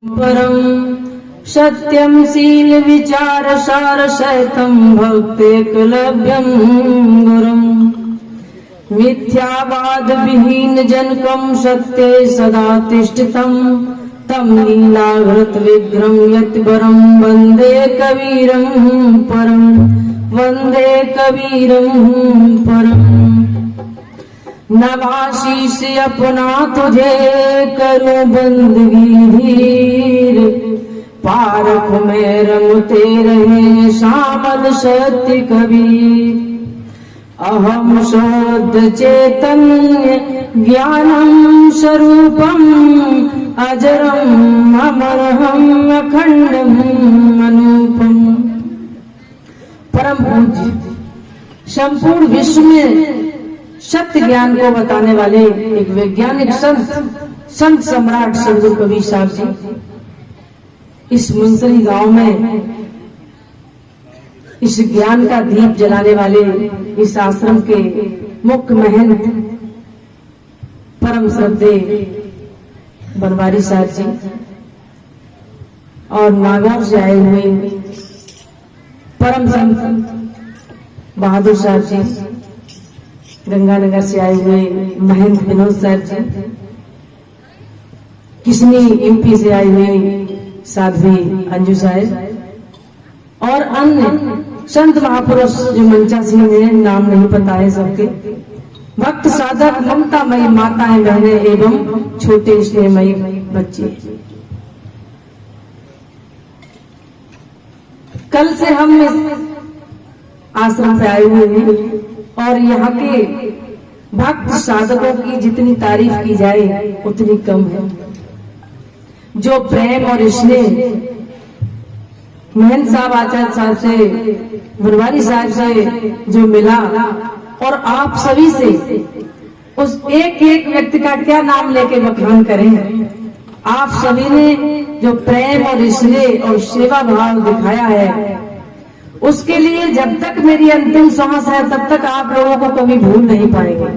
परम सत्यम शील विचार सार सहितम भक्तेकलव्यम गुरुम मिथ्यावाद विहीन जनकम सत्ये सदा तिष्ठितम तम लीलाघृत विग्रहम यतिवरम वंदे कबीरम परम वंदे कबीरम परम। नवाशीष अपना तुझे करूं बंदगी धीर पारख में रमते रहे शामल सत्य कबीर। अहम शुद्ध चैतन्य ज्ञानम स्वरूपम अजरम अमरहम अखंडम अनूपम। परम पूज्य संपूर्ण विश्व में सत्य ज्ञान को बताने वाले एक वैज्ञानिक संत सम्राट सदगुरु कबीर साहब जी इस मुंसरी गांव में इस ज्ञान का दीप जलाने वाले इस आश्रम के मुख्य महंत परम श्रद्धे बनवारी साहब जी और नागौर से आए हुए परम संत बहादुर साहब जी, गंगानगर से आए हुए महंत विनोद साहब जी, किसनी यूपी से आए हुए साध्वी अंजू साहब और अन्य संत महापुरुष जो मंचासीन हैं, नाम नहीं पता है सबके, भक्त साधक ममतामयी माताएं बहनें एवं छोटे स्नेहमयी बच्चे। कल से हम इस आश्रम पे आए हुए हैं और यहाँ के भक्त साधकों की जितनी तारीफ की जाए उतनी कम है। जो प्रेम और स्नेह महंत साहब आचार्य साहब से बनवारी साहब से जो मिला और आप सभी से, उस एक एक व्यक्ति का क्या नाम लेके बखान करें। आप सभी ने जो प्रेम और स्नेह और सेवा भाव दिखाया है उसके लिए जब तक मेरी अंतिम सांस है तब तक आप लोगों को कभी भूल नहीं पाएंगे।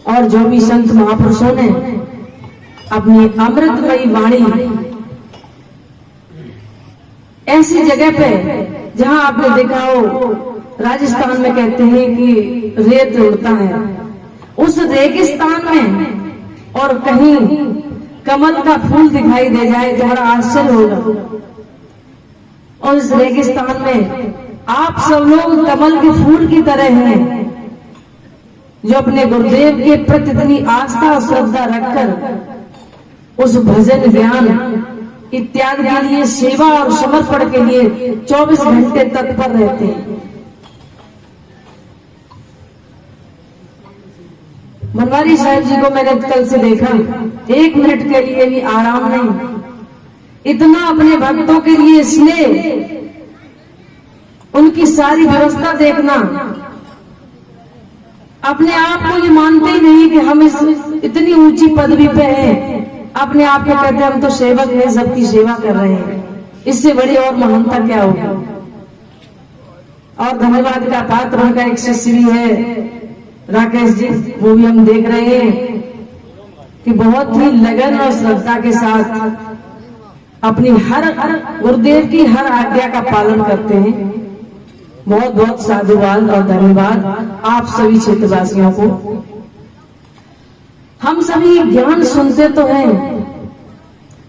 और जो भी संत महापुरुषों ने अपनी अमृतमयी वाणी ऐसी जगह पे जहां आपने देखा हो राजस्थान में कहते हैं कि रेत उड़ता है, उस रेगिस्तान में और कहीं कमल का फूल दिखाई दे जाए तो बड़ा आश्चर्य होगा। और इस रेगिस्तान में आप सब लोग कमल के फूल की तरह हैं जो अपने गुरुदेव के प्रति इतनी आस्था और श्रद्धा रखकर उस भजन ज्ञान इत्यादि के लिए सेवा और समर्पण के लिए 24 घंटे तत्पर रहते हैं। बनवारी साहब जी को मैंने कल से देखा, 1 मिनट के लिए भी आराम नहीं, इतना अपने भक्तों के लिए स्नेह, उनकी सारी व्यवस्था देखना। अपने आप को ये मानते ही नहीं कि हम इस इतनी ऊंची पदवी पे हैं, अपने आप को कहते हैं हम तो सेवक हैं, सबकी सेवा कर रहे हैं। इससे बड़ी और महानता क्या होगी। और धन्यवाद का पात्र उनका एक शिष्य भी है राकेश जी, वो भी हम देख रहे हैं कि बहुत ही लगन और श्रद्धा के साथ अपनी हर गुरुदेव की हर आज्ञा का पालन करते हैं। बहुत बहुत साधुवाद और धन्यवाद आप सभी क्षेत्रवासियों को। हम सभी ज्ञान सुनते तो हैं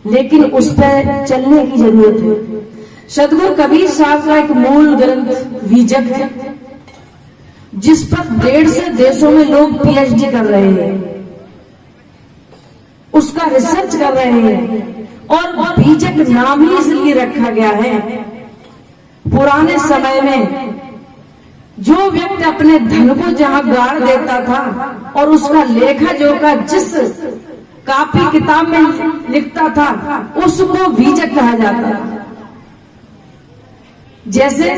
लेकिन उस पर चलने की जरूरत है। सदगुरु कबीर साहब का एक मूल ग्रंथ बीजक है जिस पर 150 देशों में लोग पीएचडी कर रहे हैं, उसका रिसर्च कर रहे हैं। और बीजक नाम ही इसलिए रखा गया है, पुराने समय में जो व्यक्ति अपने धन को जहां गाड़ देता था और उसका लेखा जोखा जिस कॉपी किताब में लिखता था उसको बीजक कहा जाता था। जैसे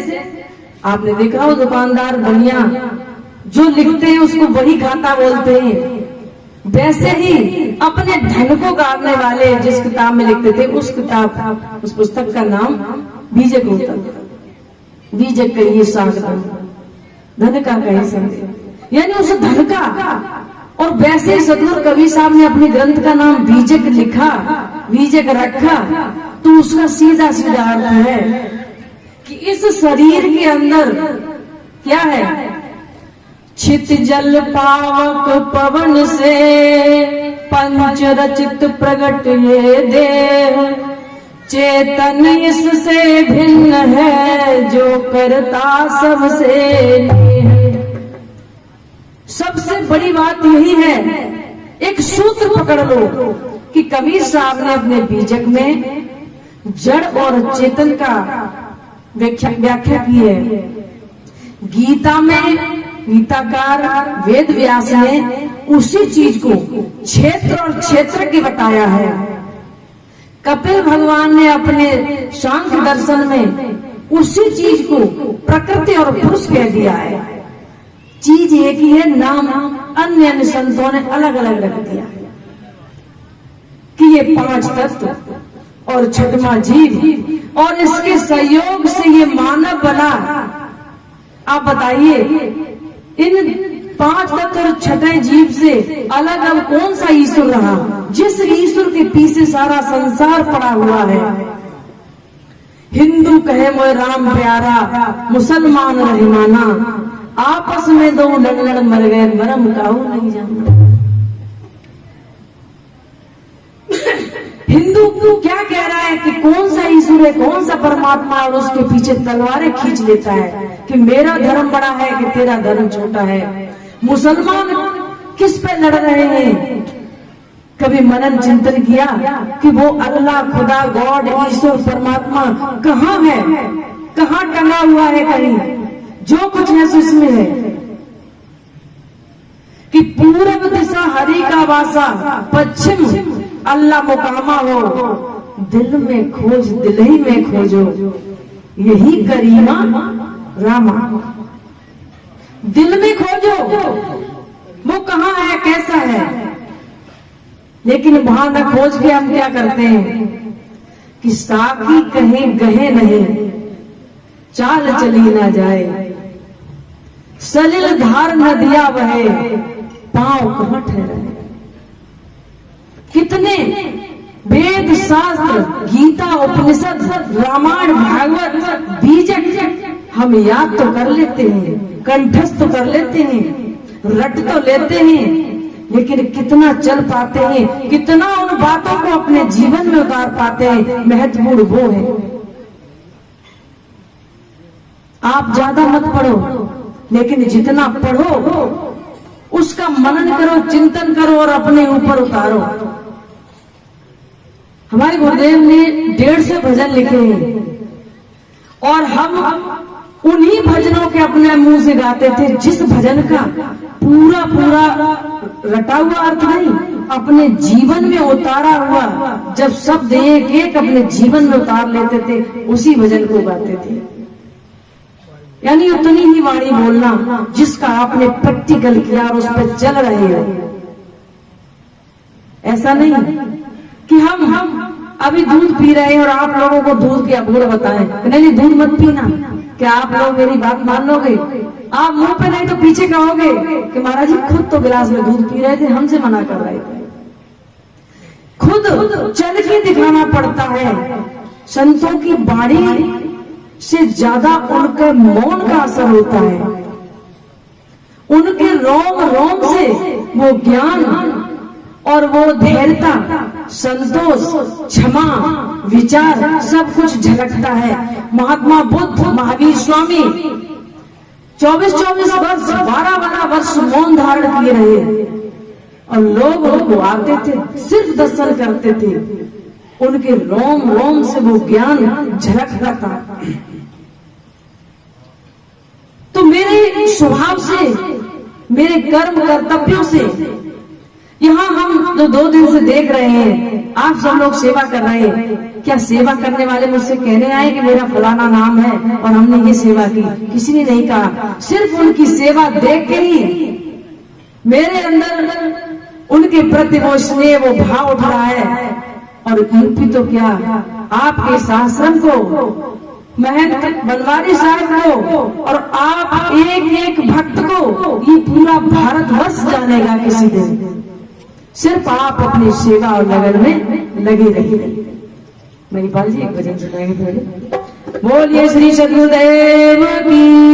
आपने देखा हो दुकानदार बनिया जो लिखते हैं उसको वही खाता बोलते हैं, वैसे ही अपने धन को गाड़ने वाले जिस किताब में लिखते थे उस पुस्तक का नाम बीजक होता था। बीजक कहिए साधन, धन का कहे संदेह, यानी उस धन का। और वैसे ही सदगुरु कबीर साहब ने अपने ग्रंथ का नाम बीजक लिखा बीजक रखा, तो उसका सीधा सीधा अर्थ है कि इस शरीर के अंदर क्या है? छित जल पावक पवन से पंच रचित प्रगट ये देह, चेतन इससे भिन्न है जो करता सबसे नेह। सबसे बड़ी बात यही है, एक सूत्र पकड़ लो कि कबीर साहब ने अपने बीजक में जड़ और चेतन का व्याख्या की है। गीता में गीताकार वेद व्यास ने उसी चीज को क्षेत्र और क्षेत्र की बताया है। कपिल भगवान ने अपने सांख्य दर्शन में उसी चीज को प्रकृति और पुरुष कह दिया है। चीज एक ही है, नाम अन्य अन्य संतों ने अलग अलग रख दिया कि ये 5 तत्व और छठवां जीव और इसके सहयोग से ये मानव बना। आप बताइए, इन 5 तत्व और छठे जीव से अलग अब कौन सा ईश्वर रहा, जिस ईश्वर के पीछे सारा संसार पड़ा हुआ है। हिंदू कहे मोए राम प्यारा, मुसलमान रहमाना, आपस में दो लड़ मर गए, मरम काहू नहीं जाना। हिंदू क्या कह रहा है कि कौन सा ईश्वर है, कौन सा परमात्मा, और उसके पीछे तलवारें खींच लेता है कि मेरा धर्म बड़ा है कि तेरा धर्म छोटा है। मुसलमान किस पे लड़ रहे हैं? कभी मनन चिंतन किया कि वो अल्लाह, खुदा, गॉड, ईश्वर, परमात्मा कहाँ है, कहाँ टंगा हुआ है? कहीं जो कुछ है सो इसमें है कि पूरब दिशा हरि का वासा, पश्चिम अल्लाह मुकामा हो, दिल में खोज दिल ही में खोजो, यही करीमा रामा। दिल में खोजो वो कहाँ है, कैसा है। लेकिन वहां न खोज के हम क्या करते हैं कि साकी कहीं गहे नहीं, चाल चली ना जाए, सलिल धार नदिया बहे, पांव कहाँ ठहरे। कितने वेद शास्त्र, गीता, उपनिषद, रामायण, भागवत, बीजक हम याद तो कर लेते हैं, कंठस्थ तो कर लेते हैं, रट तो लेते हैं, लेकिन कितना चल पाते हैं, कितना उन बातों को अपने जीवन में उतार पाते हैं, महत्वपूर्ण वो है। आप ज्यादा मत पढ़ो, लेकिन जितना पढ़ो उसका मनन करो, चिंतन करो और अपने ऊपर उतारो। हमारे गुरुदेव ने 150 भजन लिखे हैं और हम उन्हीं भजनों के अपने मुंह से गाते थे, जिस भजन का पूरा पूरा रटा हुआ अर्थ नहीं, अपने जीवन में उतारा हुआ, जब शब्द एक एक अपने जीवन में उतार लेते थे, उसी भजन को गाते थे। यानी उतनी ही वाणी बोलना जिसका आपने प्रैक्टिकल किया और उस पर चल रहे हो। ऐसा नहीं कि हम अभी दूध पी रहे हैं और आप लोगों को दूध की अभूड़ बताएं, नहीं दूध मत पीना। क्या आप लोग मेरी बात मान लोगे? आप मुंह पे नहीं तो पीछे कहोगे कि महाराज जी खुद तो गिलास में दूध पी रहे थे, हमसे मना कर रहे थे। खुद चल के दिखाना पड़ता है। संतों की वाणी से ज्यादा उनके मौन का असर होता है, उनके रोम रोम से वो ज्ञान और वो धैर्यता, संतोष, क्षमा, विचार सब कुछ झलकता है। महात्मा बुद्ध, महावीर स्वामी 24-24 वर्ष, 12-12 वर्ष मौन धारण किए रहे और लोग उनको आते थे, सिर्फ दर्शन करते थे, उनके रोम रोम से वो ज्ञान झलकता था। तो मेरे स्वभाव से, मेरे कर्म कर्तव्यों से, यहाँ हम जो 2 दिन से देख रहे हैं, आप सब लोग सेवा कर रहे हैं, क्या सेवा करने वाले मुझसे कहने आए कि मेरा फलाना नाम है और हमने ये सेवा की? किसी ने नहीं कहा। सिर्फ उनकी सेवा देख के ही मेरे अंदर उनके प्रति वो स्नेह, वो भाव उठ रहा है। और यूपी तो क्या, आपके शासन को, महंत बनवारी साहब को और आप एक एक भक्त को ये पूरा भारतवर्ष जानेगा किसी दिन। सिर्फ आप अपनी सेवा और लगन में लगे रहिए। महिपाल जी एक भजन सुनाएंगे पहले। बोलिए श्री सदगुरुदेव की